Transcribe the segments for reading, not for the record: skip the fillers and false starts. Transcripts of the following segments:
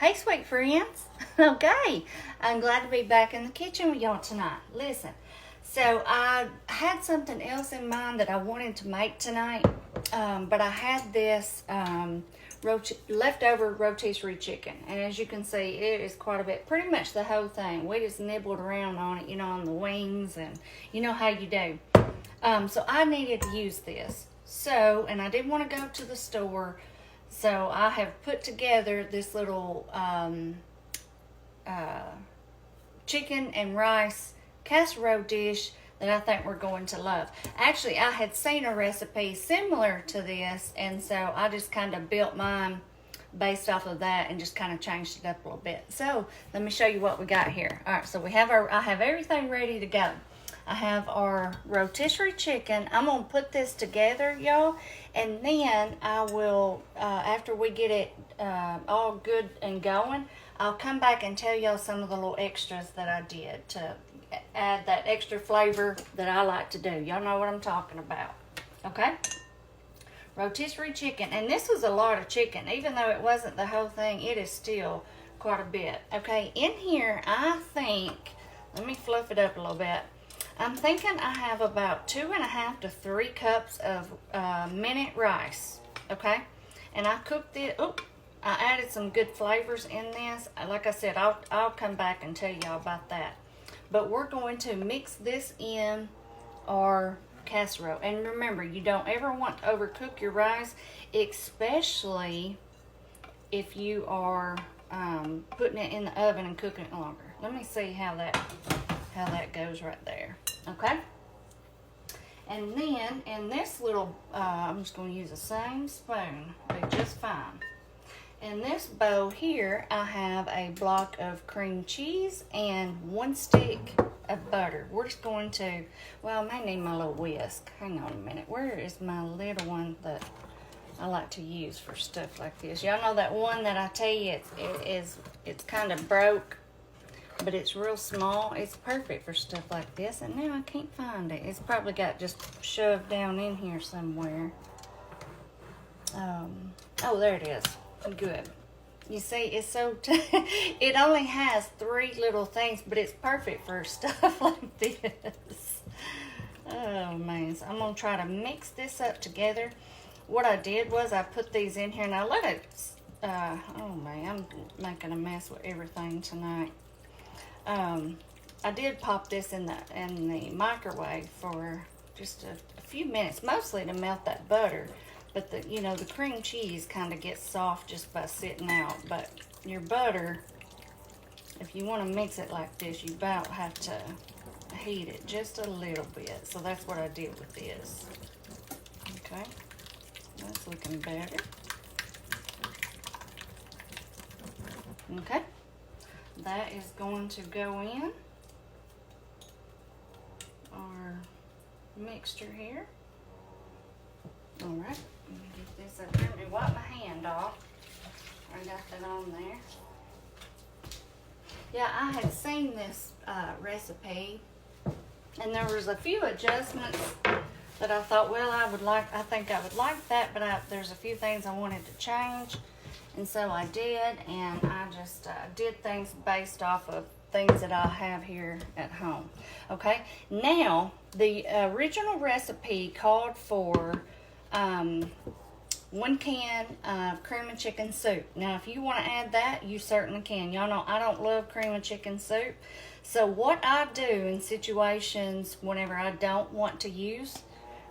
Hey, sweet friends. Okay, I'm glad to be back in the kitchen with y'all tonight. Listen, so I had something else in mind that I wanted to make tonight, but I had this leftover rotisserie chicken, and as you can see, it is quite a bit, pretty much the whole thing. We just nibbled around on it, on the wings, and you know how you do. So I needed to use this. So, and I didn't want to go to the store. So I have put together this little chicken and rice casserole dish that I think we're going to love. Actually, I had seen a recipe similar to this, and so I just kind of built mine based off of that and just kind of changed it up a little bit. So let me show you what we got here. All right, so I have everything ready to go. I have our rotisserie chicken. I'm going to put this together, y'all, and then I will, after we get it all good and going, I'll come back and tell y'all some of the little extras that I did to add that extra flavor that I like to do. Y'all know what I'm talking about, okay? Rotisserie chicken, and this was a lot of chicken. Even though it wasn't the whole thing, it is still quite a bit, okay? In here, I think, let me fluff it up a little bit. I'm thinking I have about 2.5 to 3 cups of minute rice, okay? And I cooked it. I added some good flavors in this. Like I said, I'll come back and tell y'all about that. But we're going to mix this in our casserole. And remember, you don't ever want to overcook your rice, especially if you are putting it in the oven and cooking it longer. Let me see how that goes right there. Okay, and then in this little, I'm just going to use the same spoon, be just fine. In this bowl here, I have a block of cream cheese and 1 stick of butter. We're just going to, well, I may need my little whisk. Hang on a minute. Where is my little one that I like to use for stuff like this? Y'all know that one that I tell you it's kind of broke, but it's real small. It's perfect for stuff like this, and now I can't find it. It's probably got just shoved down in here somewhere. Oh, there it is. Good. You see, it's so it only has 3 little things, but it's perfect for stuff like this. Oh man, so I'm gonna try to mix this up together. What I did was I put these in here and I let it oh man, I'm making a mess with everything tonight. I did pop this in the microwave for just a few minutes, mostly to melt that butter. But the cream cheese kind of gets soft just by sitting out. But your butter, if you want to mix it like this, you about have to heat it just a little bit. So that's what I did with this. Okay, that's looking better. Okay. That is going to go in our mixture here. All right, let me get this up here. Let me wipe my hand off. I got that on there. Yeah, I had seen this recipe, and there was a few adjustments that I thought, well, I think I would like that, but there's a few things I wanted to change. And so I did, and I just did things based off of things that I have here at home. Okay, now the original recipe called for 1 can of cream and chicken soup. Now, if you want to add that, you certainly can. Y'all know I don't love cream and chicken soup. So what I do in situations whenever I don't want to use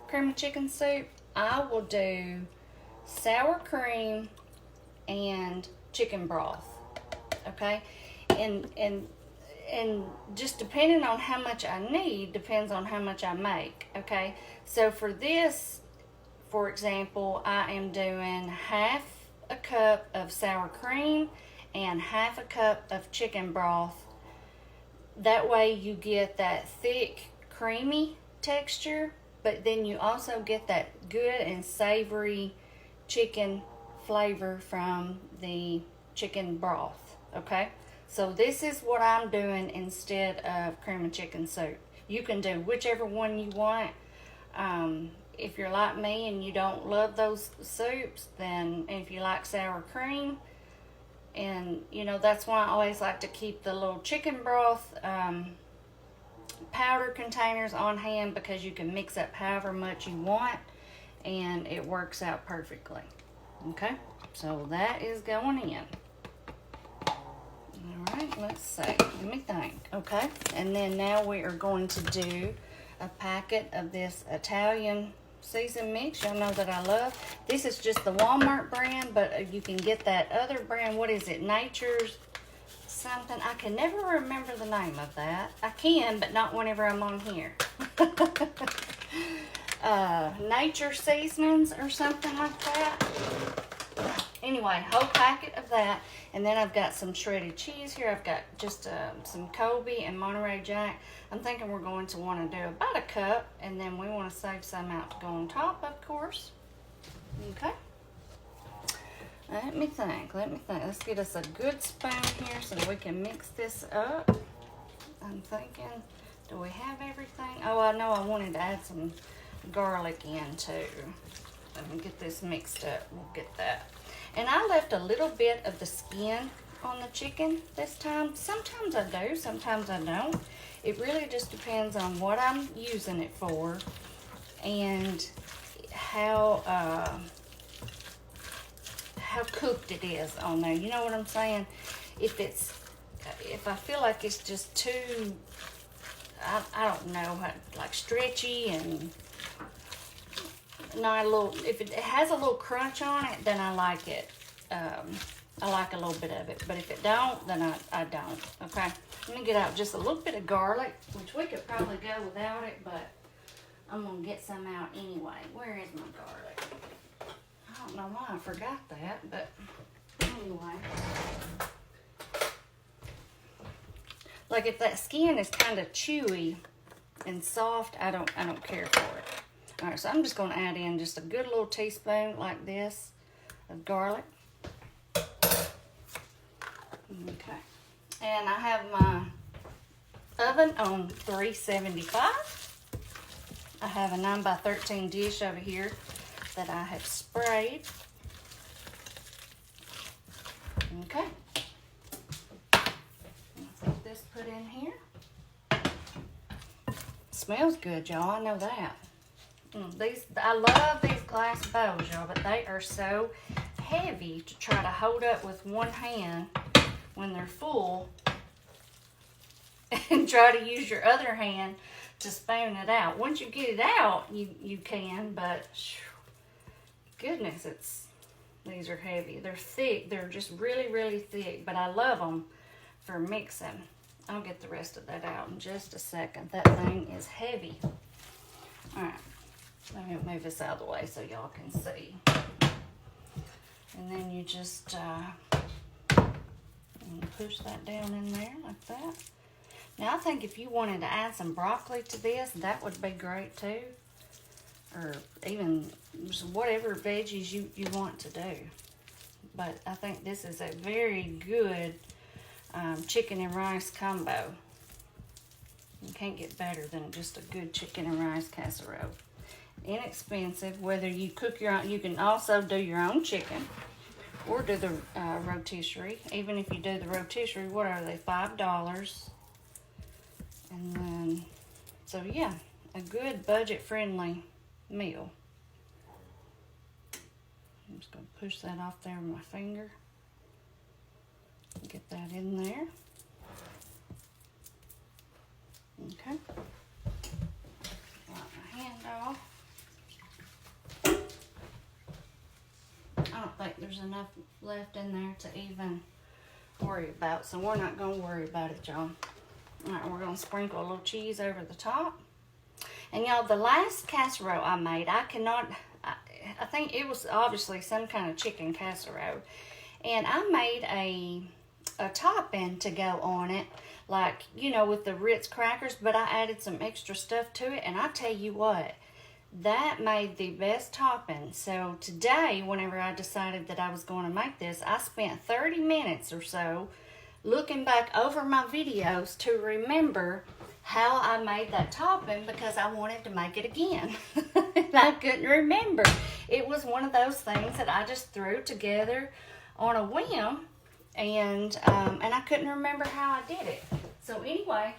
cream and chicken soup, I will do sour cream and chicken broth, okay? And just depending on how much I need, depends on how much I make, okay? So for this, for example, I am doing 1/2 a cup of sour cream and 1/2 a cup of chicken broth. That way you get that thick, creamy texture, but then you also get that good and savory chicken flavor from the chicken broth, okay? So this is what I'm doing instead of cream and chicken soup. You can do whichever one you want. If you're like me and you don't love those soups, then if you like sour cream And, you know, that's why I always like to keep the little chicken broth powder containers on hand, because you can mix up however much you want and it works out perfectly. Okay, so that is going in. All right, let's see. Let me think. Okay, and then now we are going to do a packet of this Italian season mix. Y'all know that I love. This is just the Walmart brand, but you can get that other brand. What is it? Nature's something. I can never remember the name of that. I can, but not whenever I'm on here. Nature Seasonings or something like that. Anyway, whole packet of that. And then I've got some shredded cheese here. I've got just some Kobe and Monterey Jack. I'm thinking we're going to want to do about a cup, and then we want to save some out to go on top, of course. Okay. Let me think. Let's get us a good spoon here so we can mix this up. I'm thinking, do we have everything? Oh, I know I wanted to add some garlic in too. Let me get this mixed up. We'll get that. And I left a little bit of the skin on the chicken this time. Sometimes I do, sometimes I don't. It really just depends on what I'm using it for and how cooked it is on there. You know what I'm saying? If I feel like it's just too, I don't know, like stretchy and not a little, if it has a little crunch on it, then I like it. I like a little bit of it, but if it don't, then I don't. Okay, let me get out just a little bit of garlic, which we could probably go without it, but I'm gonna get some out anyway. Where is my garlic? I don't know why I forgot that, but anyway. Like if that skin is kind of chewy and soft, I don't care for it. All right, so I'm just gonna add in just a good little teaspoon like this of garlic. Okay, and I have my oven on 375. I have a 9x13 dish over here that I have sprayed. Okay, let's get this put in here. Smells good, y'all, I know that. I love these glass bowls, y'all, but they are so heavy to try to hold up with one hand when they're full and try to use your other hand to spoon it out. Once you get it out, you can, but goodness, these are heavy. They're thick. They're just really, really thick, but I love them for mixing. I'll get the rest of that out in just a second. That thing is heavy. All right, let me move this out of the way so y'all can see. And then you just push that down in there like that. Now I think if you wanted to add some broccoli to this, that would be great too. Or even just whatever veggies you want to do. But I think this is a very good chicken and rice combo. You can't get better than just a good chicken and rice casserole. Inexpensive, whether you cook your own, you can also do your own chicken or do the rotisserie. Even if you do the rotisserie, what are they, $5? And then, so yeah, a good budget-friendly meal. I'm just going to push that off there with my finger. Get that in there. Okay. Wipe my hand off. I don't think there's enough left in there to even worry about, so we're not going to worry about it, y'all. All right, we're going to sprinkle a little cheese over the top. And y'all, the last casserole I made, I think it was obviously some kind of chicken casserole. And I made a topping to go on it, like, you know, with the Ritz crackers, but I added some extra stuff to it, and I tell you what, that made the best topping. So today, whenever I decided that I was going to make this, I spent 30 minutes or so looking back over my videos to remember how I made that topping, because I wanted to make it again. And I couldn't remember. It was one of those things that I just threw together on a whim, and I couldn't remember how I did it. So anyway,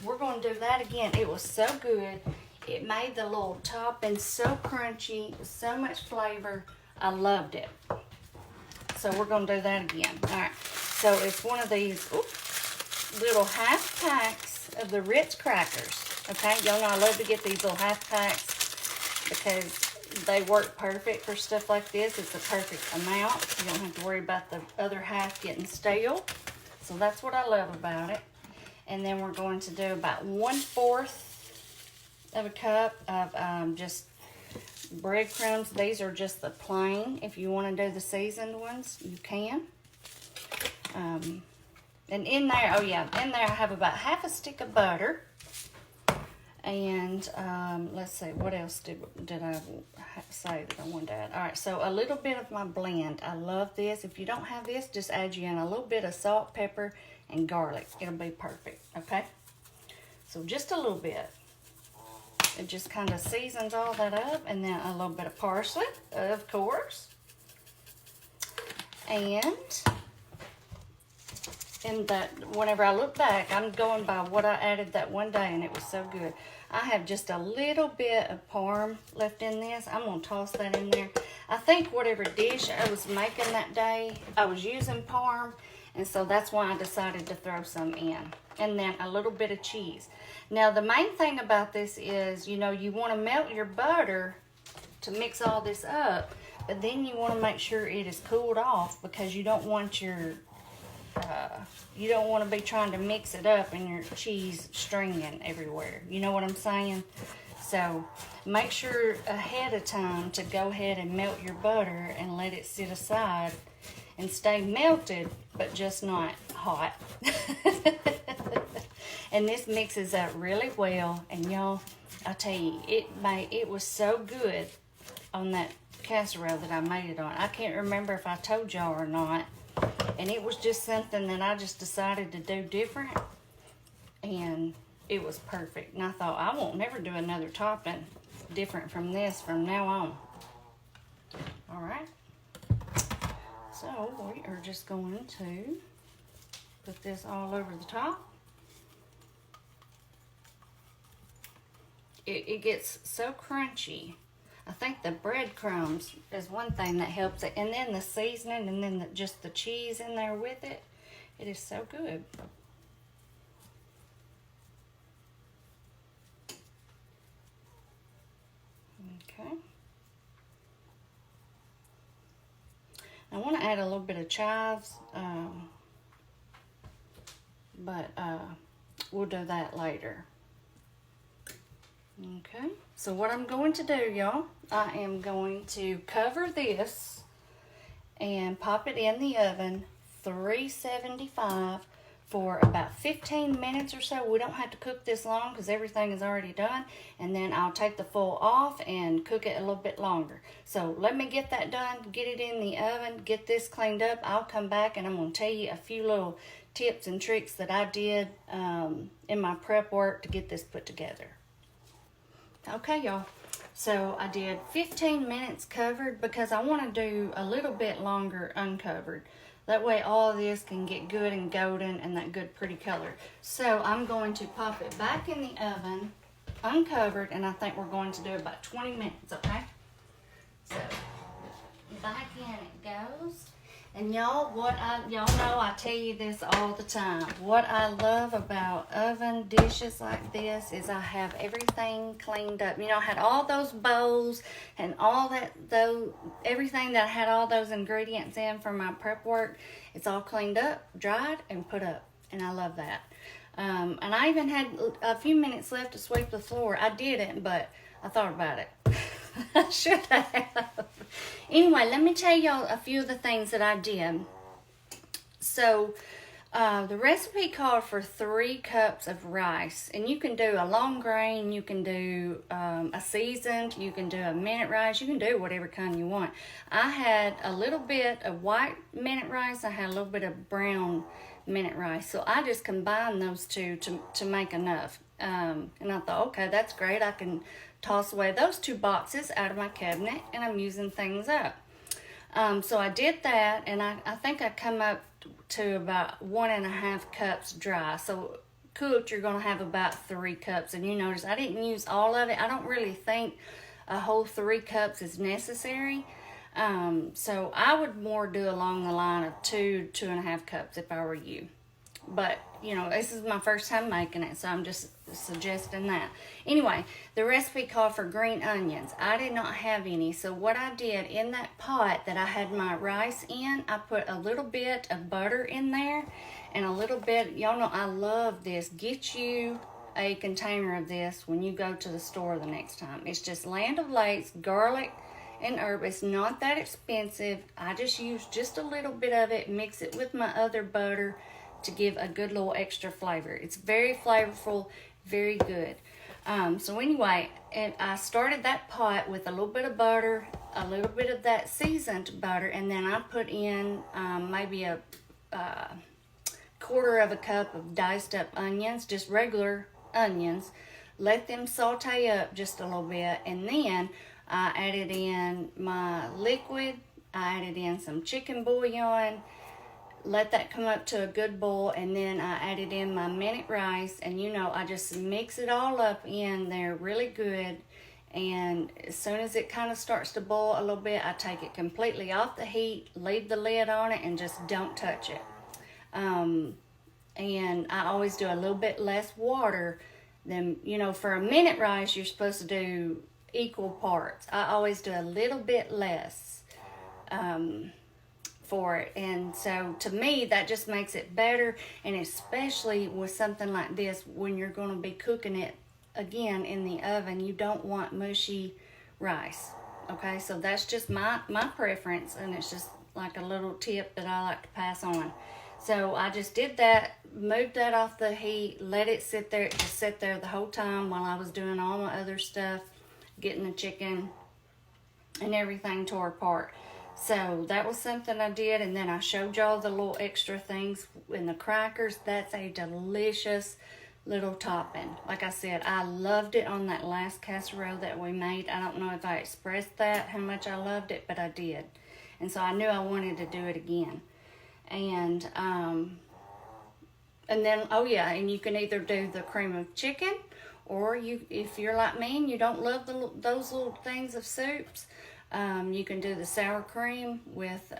we're going to do that again. It was so good. It made the little topping so crunchy, so much flavor. I loved it. So we're going to do that again. All right. So it's one of these little half packs of the Ritz crackers. Okay, y'all know I love to get these little half packs because they work perfect for stuff like this. It's a perfect amount. You don't have to worry about the other half getting stale. So that's what I love about it. And then we're going to do about 1/4 of a cup of just breadcrumbs. These are just the plain. If you want to do the seasoned ones, you can. And in there, in there I have about half a stick of butter. And let's see, what else did I say that I wanted to add? All right, so a little bit of my blend. I love this. If you don't have this, just add in a little bit of salt, pepper, and garlic. It'll be perfect, okay? So just a little bit. It just kind of seasons all that up. And then a little bit of parsley, of course. And that whenever I look back, I'm going by what I added that one day, and it was so good. I have just a little bit of parm left in this. I'm going to toss that in there. I think whatever dish I was making that day, I was using parm, and so that's why I decided to throw some in. And then a little bit of cheese. Now, the main thing about this is, you know, you want to melt your butter to mix all this up, but then you want to make sure it is cooled off because you don't want your you don't want to be trying to mix it up and your cheese stringing everywhere. You know what I'm saying? So make sure ahead of time to go ahead and melt your butter and let it sit aside and stay melted, but just not hot. And this mixes up really well. And y'all, I tell you, it was so good on that casserole that I made it on. I can't remember if I told y'all or not. And it was just something that I just decided to do different. And it was perfect. And I thought, I won't never do another topping different from this from now on. All right. So we are just going to put this all over the top. It gets so crunchy. I think the breadcrumbs is one thing that helps it. And then the seasoning and then just the cheese in there with it. It is so good. Okay. I want to add a little bit of chives. But we'll do that later. Okay, so what I'm going to do, y'all, I am going to cover this and pop it in the oven, 375 for about 15 minutes or so. We don't have to cook this long because everything is already done. And then I'll take the foil off and cook it a little bit longer. So let me get that done, get it in the oven, get this cleaned up. I'll come back and I'm going to tell you a few little tips and tricks that I did in my prep work to get this put together. Okay, y'all, so I did 15 minutes covered because I want to do a little bit longer uncovered. That way all of this can get good and golden and that good pretty color. So I'm going to pop it back in the oven, uncovered, and I think we're going to do about 20 minutes, okay? So back in it goes. And y'all, y'all know I tell you this all the time. What I love about oven dishes like this is I have everything cleaned up. You know, I had all those bowls and all that, everything that I had all those ingredients in for my prep work. It's all cleaned up, dried, and put up. And I love that. And I even had a few minutes left to sweep the floor. I didn't, but I thought about it. I should have. Anyway, let me tell y'all a few of the things that I did. So, the recipe called for 3 cups of rice. And you can do a long grain, you can do a seasoned, you can do a minute rice, you can do whatever kind you want. I had a little bit of white minute rice, I had a little bit of brown minute rice. So I just combined those two to make enough. And I thought, okay, that's great. I can toss away those 2 boxes out of my cabinet, and I'm using things up. So I did that, and I think I come up to about 1.5 cups dry. So cooked, you're going to have about 3 cups. And you notice I didn't use all of it. I don't really think a whole 3 cups is necessary. So I would more do along the line of 2.5 cups if I were you. But, you know, this is my first time making it, so I'm just suggesting that. Anyway, the recipe called for green onions. I did not have any, so what I did in that pot that I had my rice in, I put a little bit of butter in there and a little bit, y'all know I love this. Get you a container of this when you go to the store the next time. It's just Land O'Lakes, garlic and herb. It's not that expensive. I just use just a little bit of it, mix it with my other butter to give a good little extra flavor. It's very flavorful, very good. So anyway, and I started that pot with a little bit of butter, a little bit of that seasoned butter, and then I put in maybe a 1/4 cup of diced up onions, just regular onions. Let them saute up just a little bit, and then I added in my liquid. I added in some chicken bouillon. Let that come up to a good boil, and then I added in my minute rice, and you know, I just mix it all up in there really good. And as soon as it kind of starts to boil a little bit, I take it completely off the heat, leave the lid on it, and just don't touch it. And I always do a little bit less water than, you know, for a minute rice, you're supposed to do equal parts. I always do a little bit less. For it, and so to me that just makes it better, and especially with something like this when you're going to be cooking it again in the oven, you don't want mushy rice. Okay, so that's just my preference, and it's just like a little tip that I like to pass on. So I just did that, moved that off the heat, let it sit there. It just sat there the whole time while I was doing all my other stuff, getting the chicken and everything tore apart. So that was something I did, and then I showed y'all the little extra things in the crackers. That's a delicious little topping. Like I said, I loved it on that last casserole that we made. I don't know if I expressed that, how much I loved it, but I did. And so I knew I wanted to do it again. And then, oh yeah, and you can either do the cream of chicken, or you, if you're like me and you don't love those little things of soups, you can do the sour cream with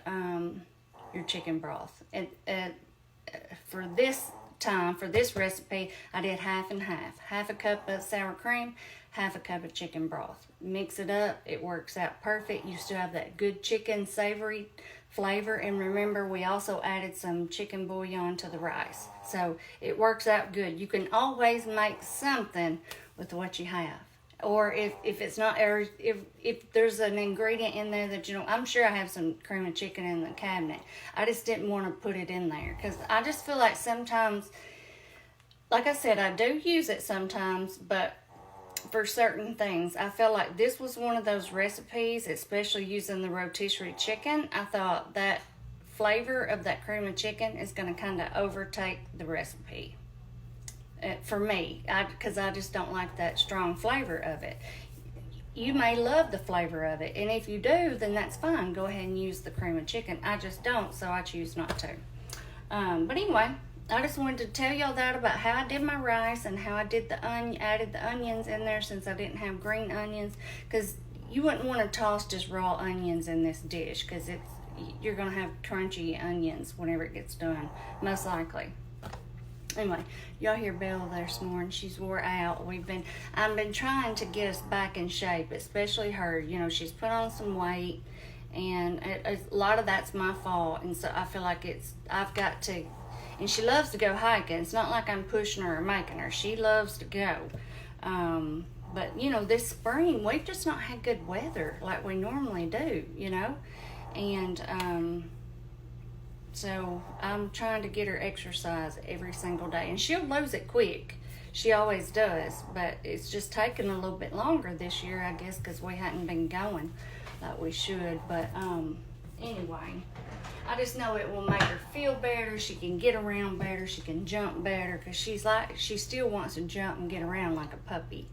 your chicken broth. And for this time, for this recipe, I did half and half. 1/2 cup of sour cream, 1/2 cup of chicken broth. Mix it up. It works out perfect. You still have that good chicken savory flavor. And remember, we also added some chicken bouillon to the rice. So it works out good. You can always make something with what you have. Or if it's not, or if there's an ingredient in there that you know, I'm sure I have some cream of chicken in the cabinet. I just didn't want to put it in there because I just feel like sometimes, like I said, I do use it sometimes, but for certain things, I felt like this was one of those recipes, especially using the rotisserie chicken. I thought that flavor of that cream of chicken is going to kind of overtake the recipe. For me, because I just don't like that strong flavor of it. You may love the flavor of it, and if you do, then that's fine. Go ahead and use the cream of chicken. I just don't, so I choose not to. But anyway, I just wanted to tell y'all that about how I did my rice and how I did added the onions in there since I didn't have green onions, because you wouldn't want to toss just raw onions in this dish, because you're going to have crunchy onions whenever it gets done, most likely. Anyway, y'all hear Bella there snoring. She's wore out. I've been trying to get us back in shape, especially her. You know, she's put on some weight, and a lot of that's my fault. And so I feel like I've got to, and she loves to go hiking. It's not like I'm pushing her or making her. She loves to go. But, you know, this spring, we've just not had good weather like we normally do, you know. And, so I'm trying to get her exercise every single day, and she'll lose it quick. She always does, but it's just taking a little bit longer this year, I guess, because we hadn't been going like we should. But anyway, I just know it will make her feel better. She can get around better. She can jump better, because she still wants to jump and get around like a puppy.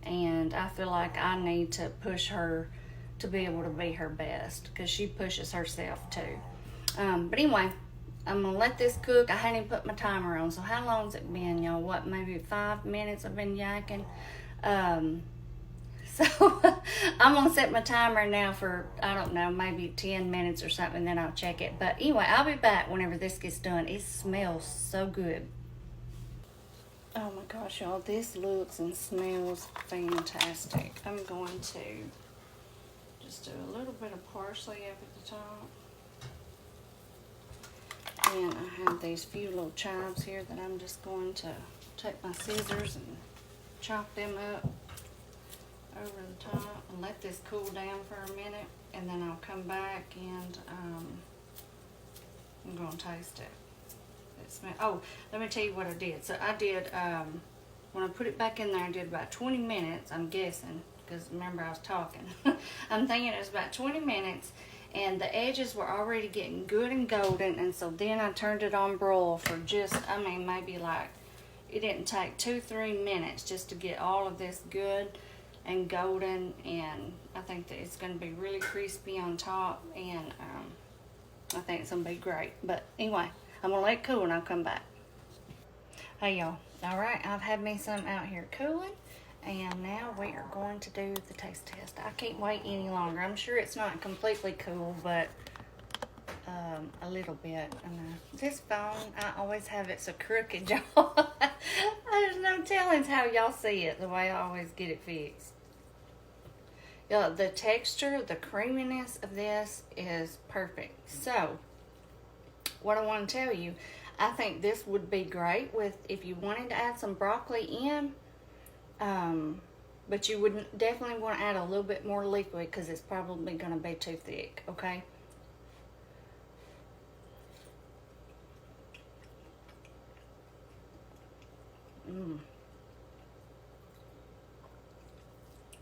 And I feel like I need to push her to be able to be her best, because she pushes herself too. But anyway, I'm gonna let this cook. I hadn't even put my timer on. So how long's it been, y'all? What, maybe 5 minutes I've been yakking? So I'm gonna set my timer now for, I don't know, maybe 10 minutes or something, then I'll check it. But anyway, I'll be back whenever this gets done. It smells so good. Oh my gosh, y'all, this looks and smells fantastic. I'm going to just do a little bit of parsley up at the top. And I have these few little chives here that I'm just going to take my scissors and chop them up over the top and let this cool down for a minute, and then I'll come back and I'm going to taste it. Oh, let me tell you what I did. So I did, when I put it back in there, I did about 20 minutes, I'm guessing, because remember I was talking. I'm thinking it was about 20 minutes, and the edges were already getting good and golden, and so then I turned it on broil for just, I mean, maybe like, it didn't take 2-3 minutes just to get all of this good and golden, and I think that it's going to be really crispy on top, and I think it's going to be great. But anyway, I'm going to let it cool and I'll come back. Hey y'all, alright, I've had me some out here cooling, and now we are going to do the taste test. I can't wait any longer. I'm sure it's not completely cool, but a little bit. This phone, I always have it so crooked, y'all. There's no telling how y'all see it, the way I always get it fixed. Y'all, the texture, the creaminess of this is perfect. So, what I want to tell you, I think this would be great with, if you wanted to add some broccoli in, but you would definitely want to add a little bit more liquid, because it's probably going to be too thick, okay?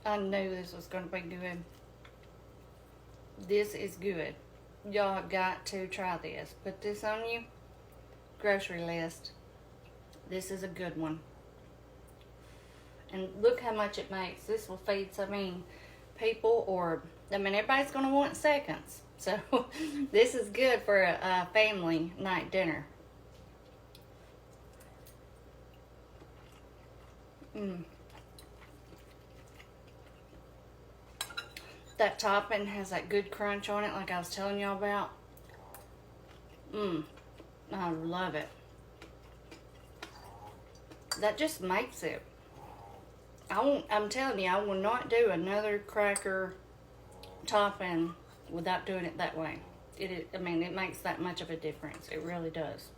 I knew this was going to be good. This is good. Y'all got to try this. Put this on you. Grocery list. This is a good one. And look how much it makes. This will feed so many people, or, I mean, everybody's going to want seconds. So, this is good for a family night dinner. That topping has that good crunch on it, like I was telling y'all about. I love it. That just makes it. I'm telling you, I will not do another cracker topping without doing it that way. I mean, it makes that much of a difference. It really does.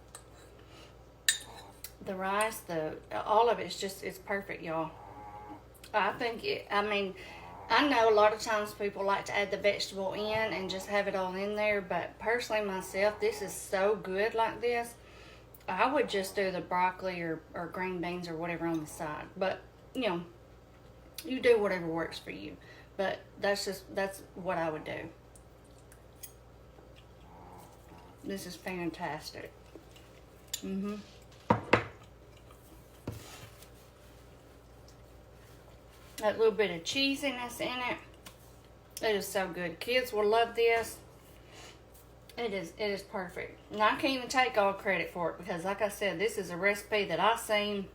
The rice, all of it's perfect, y'all. I think I know a lot of times people like to add the vegetable in and just have it all in there, but personally myself, this is so good like this. I would just do the broccoli or green beans or whatever on the side. But, you know, you do whatever works for you. But that's what I would do. This is fantastic. That little bit of cheesiness in it. It is so good. Kids will love this. It is perfect. And I can't even take all credit for it, because like I said, this is a recipe that I seen,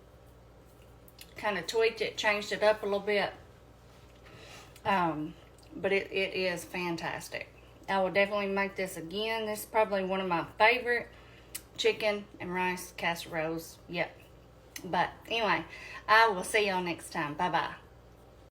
kind of tweaked it, changed it up a little bit. But it is fantastic. I will definitely make this again. This is probably one of my favorite chicken and rice casseroles. Yep. But anyway, I will see y'all next time. Bye-bye.